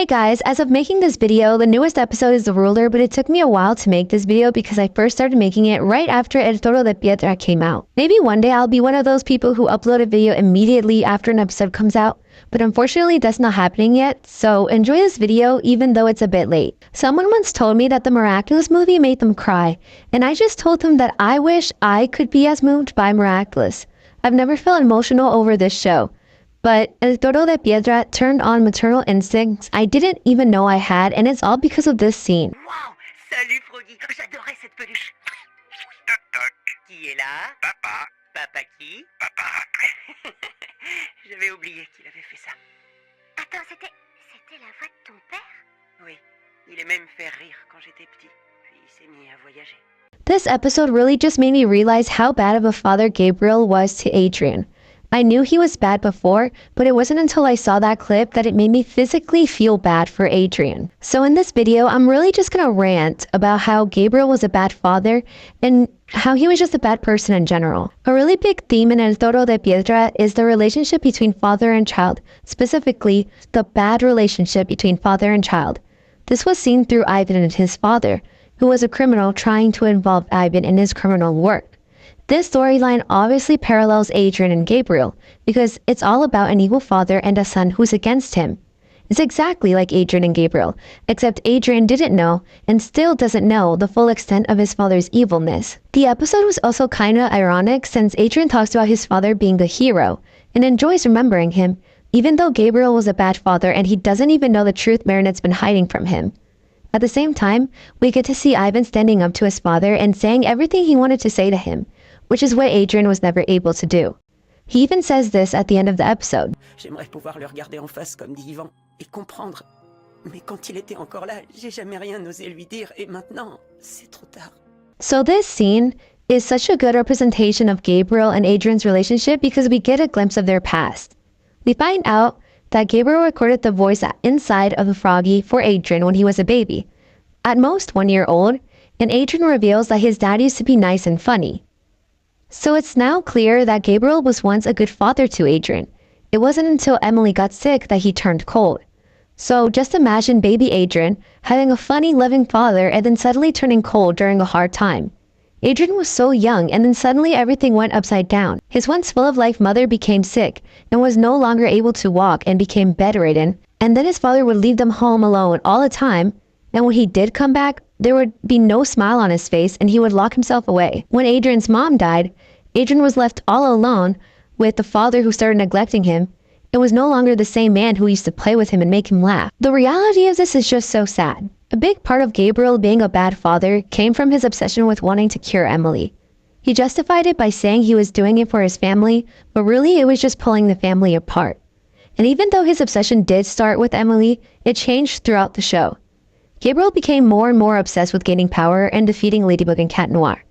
Hey guys, as of making this video, the newest episode is The Ruler, but it took me a while to make this video because I first started making it right after El Toro de Piedra came out. Maybe one day I'll be one of those people who upload a video immediately after an episode comes out, but unfortunately that's not happening yet, so enjoy this video even though it's a bit late. Someone once told me that the Miraculous movie made them cry, and I just told them that I wish I could be as moved by Miraculous. I've never felt emotional over this show. But El Toro de Piedra turned on maternal instincts I didn't even know I had, and it's all because of this scene. Wow! Salut Froggy! J'adorais cette peluche! Toc toc! Qui est là? Papa! Papa qui? Papa! J'avais oublié qu'il avait fait ça. Attends, c'était la voix de ton père? Oui, il aimait me faire rire quand j'étais petit, puis il s'est mis à voyager. This episode really just made me realize how bad of a father Gabriel was to Adrian. I knew he was bad before, but it wasn't until I saw that clip that it made me physically feel bad for Adrian. So in this video, I'm really just gonna rant about how Gabriel was a bad father and how he was just a bad person in general. A really big theme in El Toro de Piedra is the relationship between father and child, specifically the bad relationship between father and child. This was seen through Ivan and his father, who was a criminal trying to involve Ivan in his criminal work. This storyline obviously parallels Adrian and Gabriel, because it's all about an evil father and a son who's against him. It's exactly like Adrian and Gabriel, except Adrian didn't know, and still doesn't know, the full extent of his father's evilness. The episode was also kinda ironic since Adrian talks about his father being the hero, and enjoys remembering him, even though Gabriel was a bad father and he doesn't even know the truth Marinette's been hiding from him. At the same time, we get to see Ivan standing up to his father and saying everything he wanted to say to him, which is what Adrian was never able to do. He even says this at the end of the episode. J'aimerais pouvoir le regarder en face comme dit Yvan et comprendre. Mais quand il était encore là, j'ai jamais rien osé lui dire et maintenant, c'est trop tard. So this scene is such a good representation of Gabriel and Adrian's relationship because we get a glimpse of their past. We find out that Gabriel recorded the voice inside of the Froggy for Adrian when he was a baby, at most 1 year old, and Adrian reveals that his dad used to be nice and funny. So it's now clear that Gabriel was once a good father to Adrian. It wasn't until Emily got sick that he turned cold. So just imagine baby Adrian having a funny, loving father and then suddenly turning cold during a hard time. Adrian was so young and then suddenly everything went upside down. His once full-of-life mother became sick and was no longer able to walk and became bedridden, and then his father would leave them home alone all the time, and when he did come back, there would be no smile on his face and he would lock himself away. When Adrian's mom died, Adrian was left all alone with the father who started neglecting him and was no longer the same man who used to play with him and make him laugh. The reality of this is just so sad. A big part of Gabriel being a bad father came from his obsession with wanting to cure Emily. He justified it by saying he was doing it for his family, but really it was just pulling the family apart. And even though his obsession did start with Emily, it changed throughout the show. Gabriel became more and more obsessed with gaining power and defeating Ladybug and Cat Noir.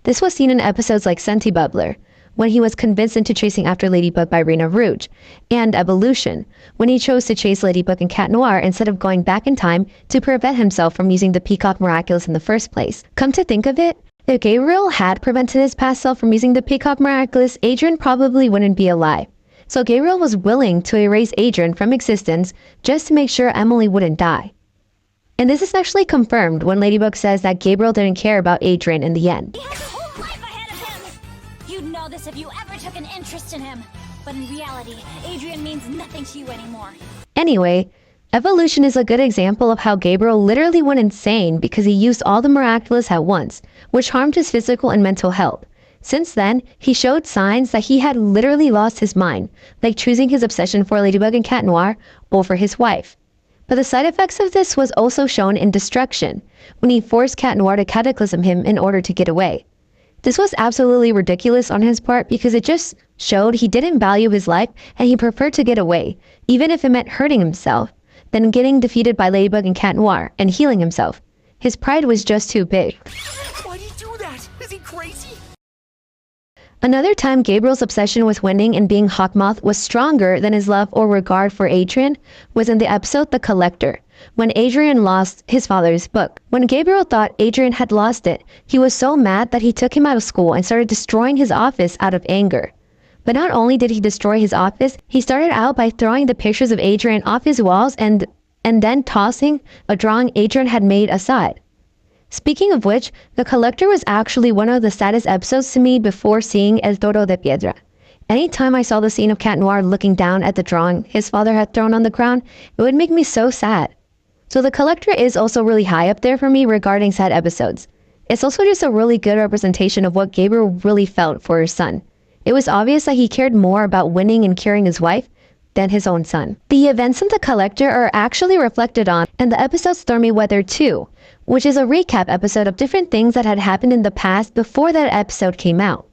This was seen in episodes like Senti Bubbler, when he was convinced into chasing after Ladybug by Reina Rouge, and Evolution, when he chose to chase Ladybug and Cat Noir instead of going back in time to prevent himself from using the Peacock Miraculous in the first place. Come to think of it, if Gabriel had prevented his past self from using the Peacock Miraculous, Adrian probably wouldn't be alive. So Gabriel was willing to erase Adrian from existence just to make sure Emily wouldn't die. And this is actually confirmed when Ladybug says that Gabriel didn't care about Adrian in the end. He has his whole life ahead of him! You'd know this if you ever took an interest in him. But in reality, Adrian means nothing to you anymore. Anyway, Evolution is a good example of how Gabriel literally went insane because he used all the Miraculous at once, which harmed his physical and mental health. Since then, he showed signs that he had literally lost his mind, like choosing his obsession for Ladybug and Cat Noir over his wife. But the side effects of this was also shown in Destruction, when he forced Cat Noir to cataclysm him in order to get away. This was absolutely ridiculous on his part because it just showed he didn't value his life and he preferred to get away, even if it meant hurting himself, than getting defeated by Ladybug and Cat Noir and healing himself. His pride was just too big. Why'd he do that? Is he crazy? Another time Gabriel's obsession with winning and being Hawkmoth was stronger than his love or regard for Adrian was in the episode The Collector, when Adrian lost his father's book. When Gabriel thought Adrian had lost it, he was so mad that he took him out of school and started destroying his office out of anger. But not only did he destroy his office, he started out by throwing the pictures of Adrian off his walls and and then tossing a drawing Adrian had made aside. Speaking of which, The Collector was actually one of the saddest episodes to me before seeing El Toro de Piedra. Anytime I saw the scene of Cat Noir looking down at the drawing his father had thrown on the ground, it would make me so sad. So The Collector is also really high up there for me regarding sad episodes. It's also just a really good representation of what Gabriel really felt for his son. It was obvious that he cared more about winning and curing his wife than his own son. The events in The Collector are actually reflected on in the episode Stormy Weather 2, which is a recap episode of different things that had happened in the past before that episode came out.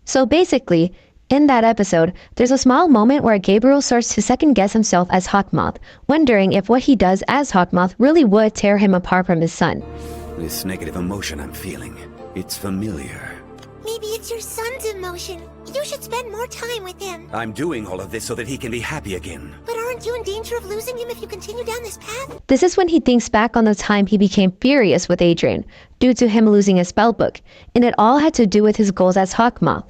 So basically, in that episode, there's a small moment where Gabriel starts to second-guess himself as Hawkmoth, wondering if what he does as Hawkmoth really would tear him apart from his son. This negative emotion I'm feeling, it's familiar. Maybe it's your son's emotion. You should spend more time with him. I'm doing all of this so that he can be happy again. But aren't you in danger of losing him if you continue down this path? This is when he thinks back on the time he became furious with Adrian, due to him losing his spellbook, and it all had to do with his goals as Hawkmoth.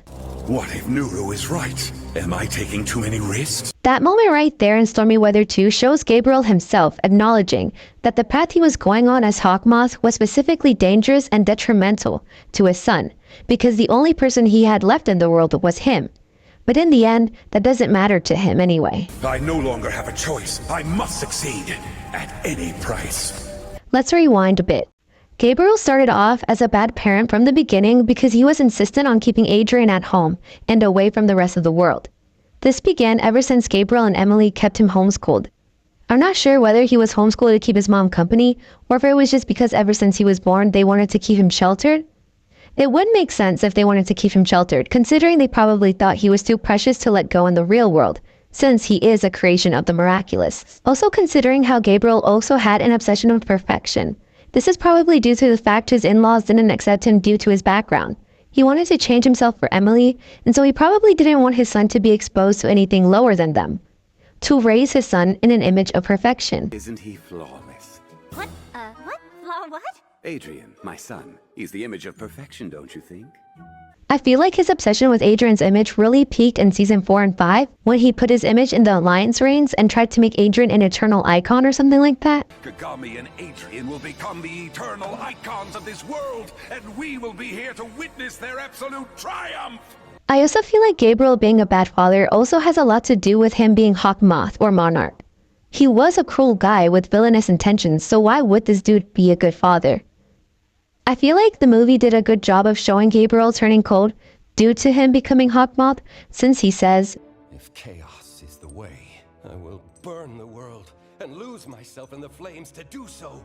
What if Nuru is right? Am I taking too many risks? That moment right there in Stormy Weather 2 shows Gabriel himself acknowledging that the path he was going on as Hawkmoth was specifically dangerous and detrimental to his son, because the only person he had left in the world was him. But in the end, that doesn't matter to him anyway. I no longer have a choice. I must succeed at any price. Let's rewind a bit. Gabriel started off as a bad parent from the beginning because he was insistent on keeping Adrian at home and away from the rest of the world. This began ever since Gabriel and Emily kept him homeschooled. I'm not sure whether he was homeschooled to keep his mom company, or if it was just because ever since he was born they wanted to keep him sheltered. It would make sense if they wanted to keep him sheltered, considering they probably thought he was too precious to let go in the real world, since he is a creation of the miraculous. Also considering how Gabriel also had an obsession with perfection. This is probably due to the fact his in-laws didn't accept him due to his background. He wanted to change himself for Emily, and so he probably didn't want his son to be exposed to anything lower than them. To raise his son in an image of perfection. Isn't he flawless? What? What? What? Adrian, my son, he's the image of perfection, don't you think? I feel like his obsession with Adrian's image really peaked in season 4 and 5, when he put his image in the Alliance reins and tried to make Adrian an eternal icon or something like that. Kagami and Adrian will become the eternal icons of this world, and we will be here to witness their absolute triumph! I also feel like Gabriel being a bad father also has a lot to do with him being Hawkmoth or Monarch. He was a cruel guy with villainous intentions, so why would this dude be a good father? I feel like the movie did a good job of showing Gabriel turning cold due to him becoming Hawkmoth, since he says, "If chaos is the way, I will burn the world and lose myself in the flames to do so."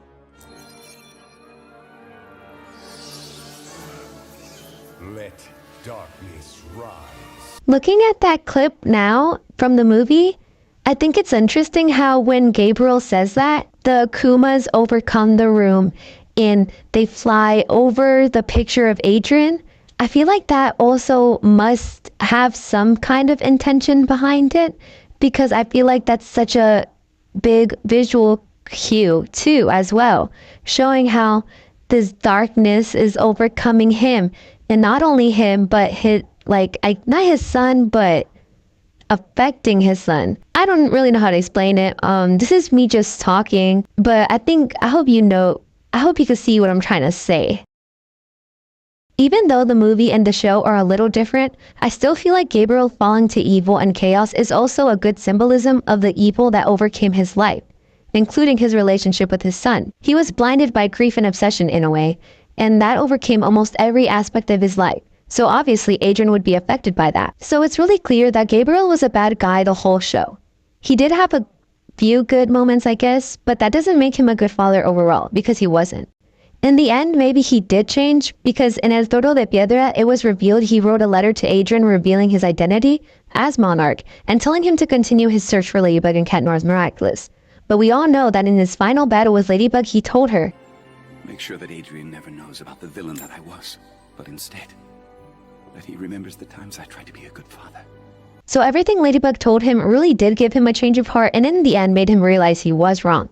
Let darkness rise. Looking at that clip now from the movie, I think it's interesting how when Gabriel says that, the Akumas overcome the room and they fly over the picture of Adrian. I feel like that also must have some kind of intention behind it, because I feel like that's such a big visual cue too as well, showing how this darkness is overcoming him, and not only him but his, not his son, but affecting his son. I don't really know how to explain it. This is me just talking, but I hope you can see what I'm trying to say. Even though the movie and the show are a little different, I still feel like Gabriel falling to evil and chaos is also a good symbolism of the evil that overcame his life, including his relationship with his son. He was blinded by grief and obsession in a way, and that overcame almost every aspect of his life. So obviously Adrian would be affected by that. So it's really clear that Gabriel was a bad guy the whole show. He did have a few good moments, I guess, but that doesn't make him a good father overall, because he wasn't. In the end, maybe he did change, because in El Toro de Piedra, it was revealed he wrote a letter to Adrian revealing his identity as Monarch and telling him to continue his search for Ladybug and Cat Noir's Miraculous. But we all know that in his final battle with Ladybug, he told her, Make sure that Adrian never knows about the villain that I was, but instead, that he remembers the times I tried to be a good father. So everything Ladybug told him really did give him a change of heart, and in the end made him realize he was wrong.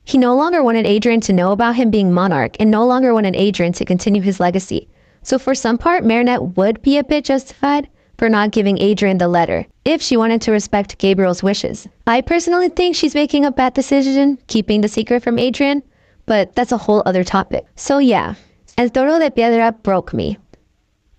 He no longer wanted Adrian to know about him being Monarch, and no longer wanted Adrian to continue his legacy. So for some part, Marinette would be a bit justified, for not giving Adrian the letter, if she wanted to respect Gabriel's wishes. I personally think she's making a bad decision, keeping the secret from Adrian, but that's a whole other topic. So yeah, El Toro de Piedra broke me.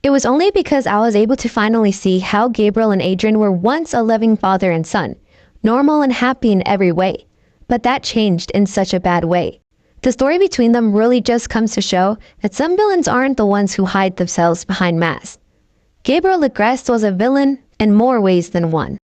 It was only because I was able to finally see how Gabriel and Adrian were once a loving father and son, normal and happy in every way. But that changed in such a bad way. The story between them really just comes to show that some villains aren't the ones who hide themselves behind masks. Gabriel Agreste was a villain in more ways than one.